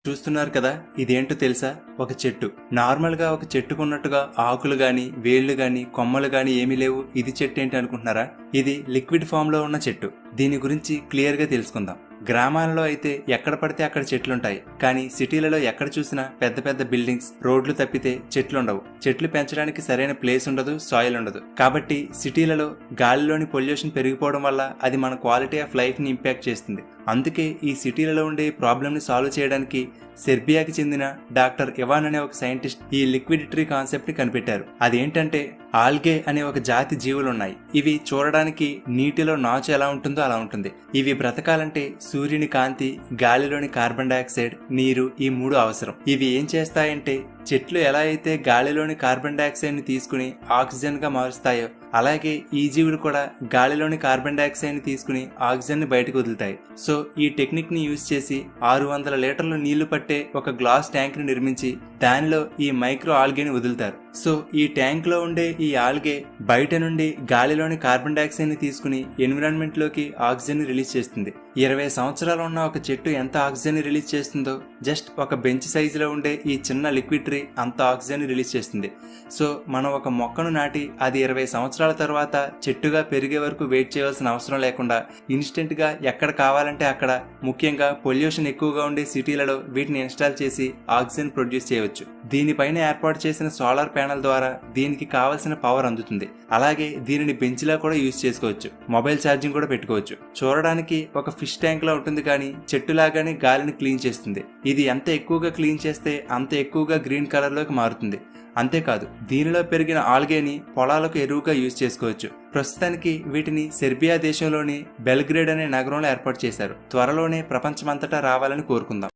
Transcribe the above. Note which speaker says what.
Speaker 1: చూస్తున్నారు కదా, ఇదేంటో తెలుసా? ఒక చెట్టు. నార్మల్ గా ఒక చెట్టుకున్నట్టుగా ఆకులు గాని, వేళ్లు గాని, కొమ్మలు గాని ఏమీ లేవు. ఇది చెట్టు ఏంటి అనుకుంటున్నారా? ఇది లిక్విడ్ ఫామ్ లో ఉన్న చెట్టు. దీని గురించి క్లియర్ గా తెలుసుకుందాం. గ్రామాలలో అయితే ఎక్కడ పడితే అక్కడ చెట్లుంటాయి. కానీ సిటీలలో ఎక్కడ చూసినా పెద్ద పెద్ద బిల్డింగ్స్, రోడ్లు తప్పితే చెట్లుండవు. చెట్లు పెంచడానికి సరైన ప్లేస్ ఉండదు, సాయిల్ ఉండదు. కాబట్టి సిటీలలో గాలిలోని పొల్యూషన్ పెరిగిపోవడం వల్ల అది మన క్వాలిటీ ఆఫ్ లైఫ్ ని ఇంపాక్ట్ చేస్తుంది. అందుకే ఈ సిటీలలో ఉండే ప్రాబ్లమ్ ని సాల్వ్ చేయడానికి సెర్బియాకి చెందిన డాక్టర్ ఇవాన్ అనే ఒక సైంటిస్ట్ ఈ లిక్విడ్ ట్రీ కాన్సెప్ట్ ని కనిపెట్టారు. అదేంటంటే ఆల్గే అనే ఒక జాతి జీవులు ఉన్నాయి. ఇవి చూడడానికి నీటిలో నాచు ఎలా ఉంటుందో అలా ఉంటుంది. ఇవి బ్రతకాలంటే సూర్యుని కాంతి, గాలిలోని కార్బన్ డైఆక్సైడ్, నీరు ఈ మూడు అవసరం. ఇవి ఏం చేస్తాయంటే చెట్లు ఎలా అయితే గాలిలోని కార్బన్ డైఆక్సైడ్ ని తీసుకుని ఆక్సిజన్ గా మారుస్తాయో అలాగే ఈ జీవులు కూడా గాలిలోని కార్బన్ డైఆక్సైడ్ ని తీసుకుని ఆక్సిజన్ ని బయటకు వదులుతాయి. సో ఈ టెక్నిక్ ని యూజ్ చేసి 600 లీటర్లు నీళ్లు పట్టే ఒక గ్లాస్ ట్యాంక్ ని నిర్మించి దానిలో ఈ మైక్రో ఆల్గేని వదులుతారు. సో ఈ ట్యాంక్ లో ఉండే ఈ ఆల్గే బయట నుండి గాలిలోని కార్బన్ డైఆక్సైడ్ ని తీసుకుని ఎన్విరాన్మెంట్ లోకి ఆక్సిజన్ ని రిలీజ్ చేస్తుంది. 20 సంవత్సరాలు ఉన్న ఒక చెట్టు ఎంత ఆక్సిజన్ ని రిలీజ్ చేస్తుందో జస్ట్ ఒక బెంచ్ సైజులో ఉండే ఈ చిన్న లిక్విడ్ ట్రీ అంత ఆక్సిజన్ ని రిలీజ్ చేస్తుంది. సో మనం ఒక మొక్కను నాటి అది 20 సంవత్సరాల తర్వాత చెట్టుగా పెరిగే వరకు వెయిట్ చేయాల్సిన అవసరం లేకుండా ఇన్స్టెంట్ గా ఎక్కడ కావాలంటే అక్కడ, ముఖ్యంగా పొల్యూషన్ ఎక్కువగా ఉండే సిటీలలో వీటిని ఇన్స్టాల్ చేసి ఆక్సిజన్ ప్రొడ్యూస్ చేయవచ్చు. దీనిపైన ఏర్పాటు చేసిన సోలార్ ప్యానెల్ ద్వారా దీనికి కావలసిన పవర్ అందుతుంది. అలాగే దీనిని బెంచ్లా కూడా యూజ్ చేసుకోవచ్చు. మొబైల్ ఛార్జింగ్ కూడా పెట్టుకోవచ్చు. చూడడానికి ఒక ఫిష్ ట్యాంక్ లా ఉంటుంది, కానీ చెట్టులాగానే గాలిని క్లీన్ చేస్తుంది. ఇది ఎంత ఎక్కువగా క్లీన్ చేస్తే అంత ఎక్కువగా గ్రీన్ కలర్ లోకి మారుతుంది. అంతేకాదు దీనిలో పెరిగిన ఆల్గేని పొలాలకు ఎరువుగా యూజ్ చేసుకోవచ్చు. ప్రస్తుతానికి వీటిని సెర్బియా దేశంలోని బెల్గ్రేడ్ అనే నగరంలో ఏర్పాటు చేశారు. త్వరలోనే ప్రపంచమంతటా రావాలని కోరుకుందాం.